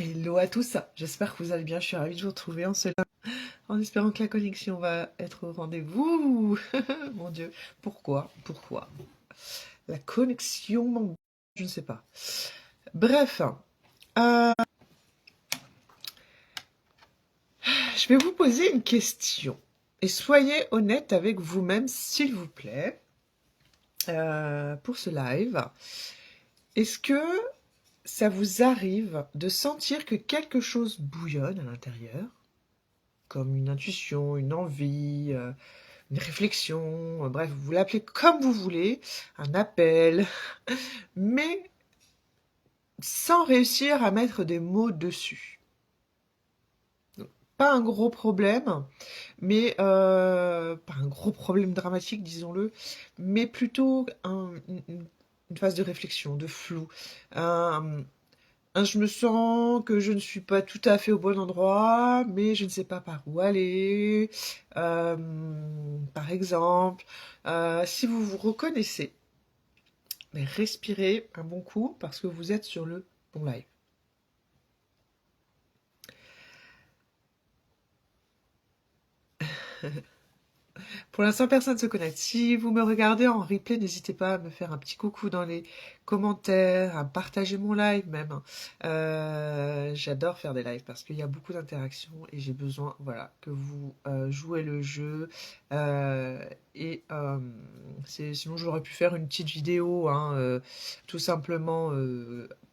Hello à tous, j'espère que vous allez bien, je suis ravie de vous retrouver en espérant que la connexion va être au rendez-vous. Mon Dieu, pourquoi? La connexion manque, je ne sais pas. Bref, euh, je vais vous poser une question. Et soyez honnête avec vous-même, s'il vous plaît, pour ce live. Est-ce que ça vous arrive de sentir que quelque chose bouillonne à l'intérieur, comme une intuition, une envie, une réflexion, bref, vous l'appelez comme vous voulez, un appel, mais sans réussir à mettre des mots dessus. Donc, pas un gros problème, mais pas un gros problème dramatique, disons-le, mais plutôt une phase de réflexion, de flou. Un, je me sens que je ne suis pas tout à fait au bon endroit, mais je ne sais pas par où aller. Euh, Par exemple, si vous vous reconnaissez, mais respirez un bon coup parce que vous êtes sur le bon live. Pour l'instant, personne ne se connecte. Si vous me regardez en replay, n'hésitez pas à me faire un petit coucou dans les commentaires, à partager mon live même. J'adore faire des lives parce qu'il y a beaucoup d'interactions et j'ai besoin, voilà, que vous jouez le jeu. Euh, et sinon, j'aurais pu faire une petite vidéo, hein, tout simplement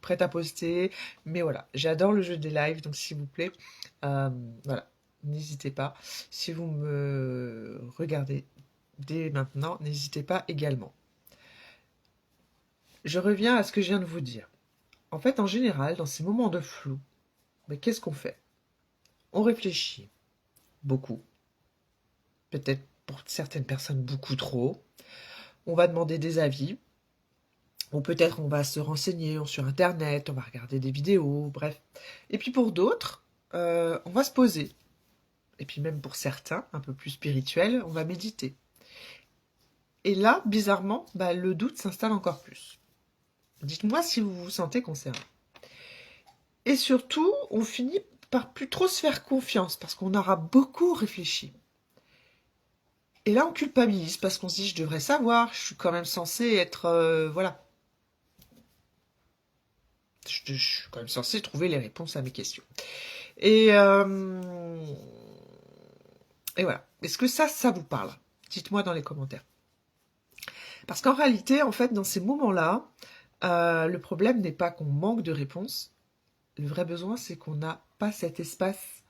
prête à poster. Mais voilà, j'adore le jeu des lives, donc s'il vous plaît, voilà. N'hésitez pas. Si vous me regardez dès maintenant, n'hésitez pas également. Je reviens à ce que je viens de vous dire. En fait, en général, dans ces moments de flou, mais qu'est-ce qu'on fait? On réfléchit beaucoup, peut-être pour certaines personnes beaucoup trop. On va demander des avis, ou peut-être on va se renseigner sur Internet, on va regarder des vidéos, bref. Et puis pour d'autres, on va se poser. Et puis même pour certains, un peu plus spirituels, on va méditer. Et là, bizarrement, le doute s'installe encore plus. Dites-moi si vous vous sentez concerné. Et surtout, on finit par plus trop se faire confiance parce qu'on aura beaucoup réfléchi. Et là, on culpabilise parce qu'on se dit, je devrais savoir, je suis quand même censé être... voilà. Je suis quand même censé trouver les réponses à mes questions. Et, euh, et voilà. Est-ce que ça vous parle? Dites-moi dans les commentaires. Parce qu'en réalité, en fait, dans ces moments-là, le problème n'est pas qu'on manque de réponses. Le vrai besoin, c'est qu'on n'a pas cet espace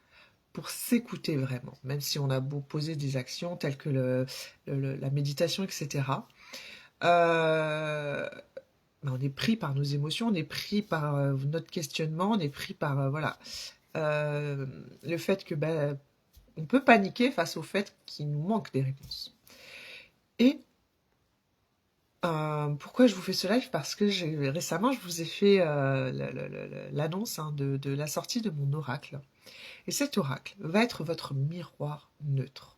pour s'écouter vraiment, même si on a beau poser des actions telles que la méditation, etc. On est pris par nos émotions, on est pris par notre questionnement, on est pris par voilà le fait que on peut paniquer face au fait qu'il nous manque des réponses. Et pourquoi je vous fais ce live? Parce que récemment, je vous ai fait l'annonce de la sortie de mon oracle. Et cet oracle va être votre miroir neutre.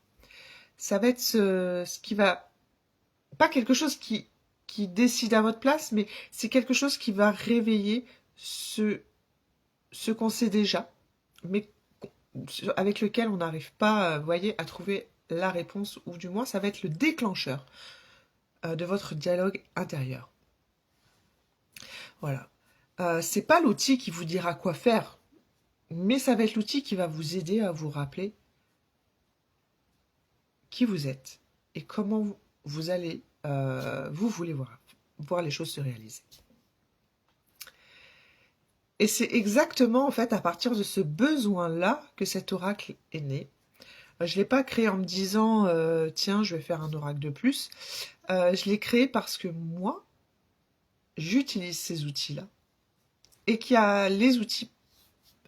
Ça va être ce qui va... Pas quelque chose qui décide à votre place, mais c'est quelque chose qui va réveiller ce qu'on sait déjà, mais avec lequel on n'arrive pas, vous voyez, à trouver la réponse, ou du moins ça va être le déclencheur de votre dialogue intérieur. Voilà. C'est pas l'outil qui vous dira quoi faire, mais ça va être l'outil qui va vous aider à vous rappeler qui vous êtes et comment vous allez, vous voulez voir les choses se réaliser. Et c'est exactement en fait à partir de ce besoin-là que cet oracle est né. Je ne l'ai pas créé en me disant tiens, je vais faire un oracle de plus. Je l'ai créé parce que moi, j'utilise ces outils-là et qu'il y a les outils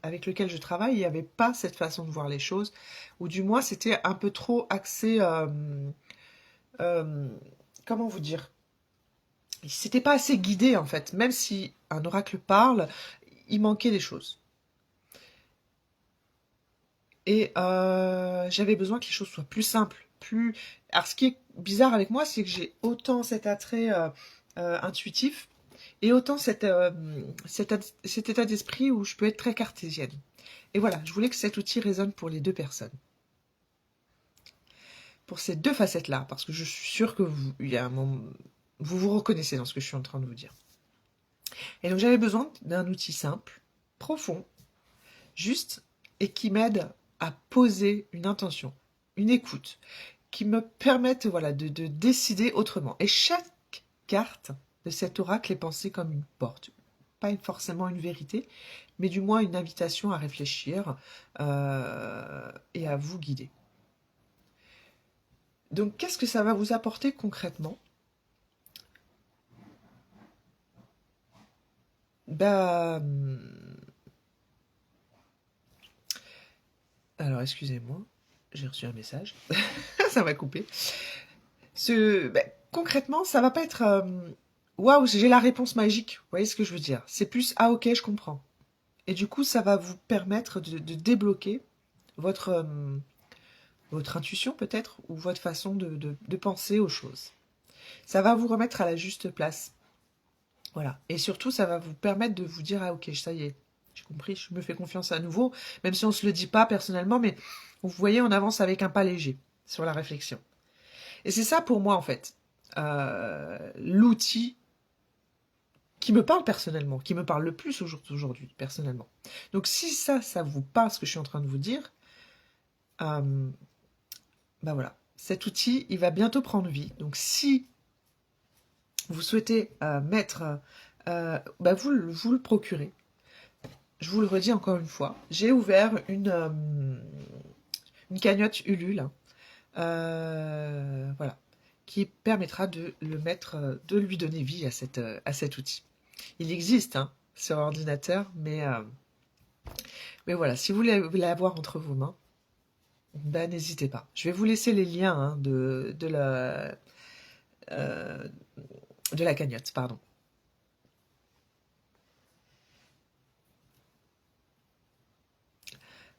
avec lesquels je travaille, il n'y avait pas cette façon de voir les choses, ou du moins c'était un peu trop axé, euh, comment vous dire, c'était pas assez guidé en fait, même si un oracle parle, il manquait des choses. Et j'avais besoin que les choses soient plus simples, plus... Alors ce qui est bizarre avec moi, c'est que j'ai autant cet attrait intuitif, et autant cet état d'esprit où je peux être très cartésienne. Et voilà, je voulais que cet outil résonne pour les deux personnes. Pour ces deux facettes-là, parce que je suis sûre que il y a un moment, vous vous reconnaissez dans ce que je suis en train de vous dire. Et donc j'avais besoin d'un outil simple, profond, juste, et qui m'aide à poser une intention, une écoute, qui me permette voilà, de décider autrement. Et chaque carte de cet oracle est pensée comme une porte. Pas forcément une vérité, mais du moins une invitation à réfléchir et à vous guider. Donc qu'est-ce que ça va vous apporter concrètement? Bah, alors excusez-moi, j'ai reçu un message, ça m'a coupé. Concrètement, ça va pas être waouh, j'ai la réponse magique. Vous voyez ce que je veux dire? C'est plus ah ok, je comprends. Et du coup, ça va vous permettre de débloquer votre, votre intuition peut-être, ou votre façon de penser aux choses. Ça va vous remettre à la juste place. Voilà. Et surtout, ça va vous permettre de vous dire, ah ok, ça y est, j'ai compris, je me fais confiance à nouveau, même si on ne se le dit pas personnellement, mais vous voyez, on avance avec un pas léger sur la réflexion. Et c'est ça pour moi, en fait, l'outil qui me parle personnellement, qui me parle le plus aujourd'hui, personnellement. Donc si ça vous parle, ce que je suis en train de vous dire, ben voilà, cet outil, il va bientôt prendre vie. Donc si vous souhaitez mettre, vous le procurez. Je vous le redis encore une fois, j'ai ouvert une cagnotte Ulule, voilà, qui permettra de le mettre, de lui donner vie à cet outil. Il existe hein, sur ordinateur, mais voilà, si vous voulez l'avoir entre vos mains, ben, n'hésitez pas. Je vais vous laisser les liens hein, euh, de la cagnotte, pardon.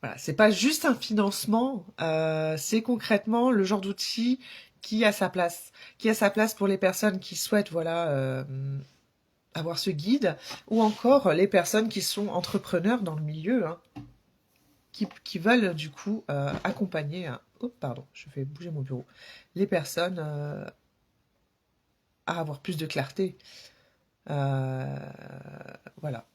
Voilà, c'est pas juste un financement, c'est concrètement le genre d'outil qui a sa place, qui a sa place pour les personnes qui souhaitent voilà avoir ce guide, ou encore les personnes qui sont entrepreneurs dans le milieu, hein, qui veulent du coup accompagner. Oh pardon, je fais bouger mon bureau. Les personnes à avoir plus de clarté. Voilà.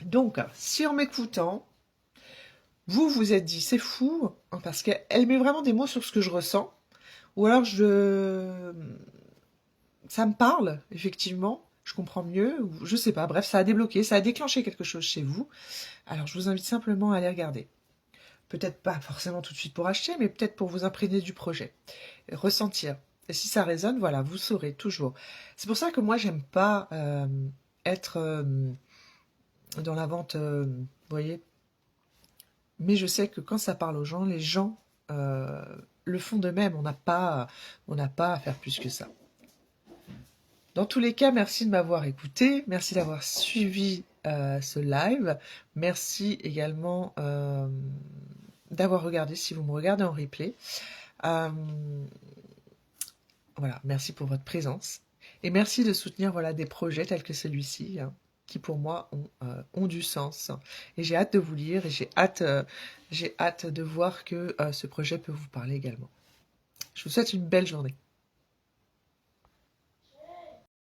Donc, si en m'écoutant, vous vous êtes dit c'est fou, hein, parce qu'elle met vraiment des mots sur ce que je ressens, ou alors ça me parle, effectivement, je comprends mieux, ou je sais pas, bref, ça a débloqué, ça a déclenché quelque chose chez vous. Alors je vous invite simplement à aller regarder. Peut-être pas forcément tout de suite pour acheter, mais peut-être pour vous imprégner du projet, ressentir. Et si ça résonne, voilà, vous saurez toujours. C'est pour ça que moi, j'aime pas être dans la vente, vous voyez. Mais je sais que quand ça parle aux gens, les gens le font d'eux-mêmes. On n'a pas à faire plus que ça. Dans tous les cas, merci de m'avoir écouté, merci d'avoir suivi ce live, merci également d'avoir regardé si vous me regardez en replay. Voilà, merci pour votre présence et merci de soutenir voilà des projets tels que celui-ci hein, qui pour moi ont du sens. Et j'ai hâte de vous lire et j'ai hâte de voir que ce projet peut vous parler également. Je vous souhaite une belle journée.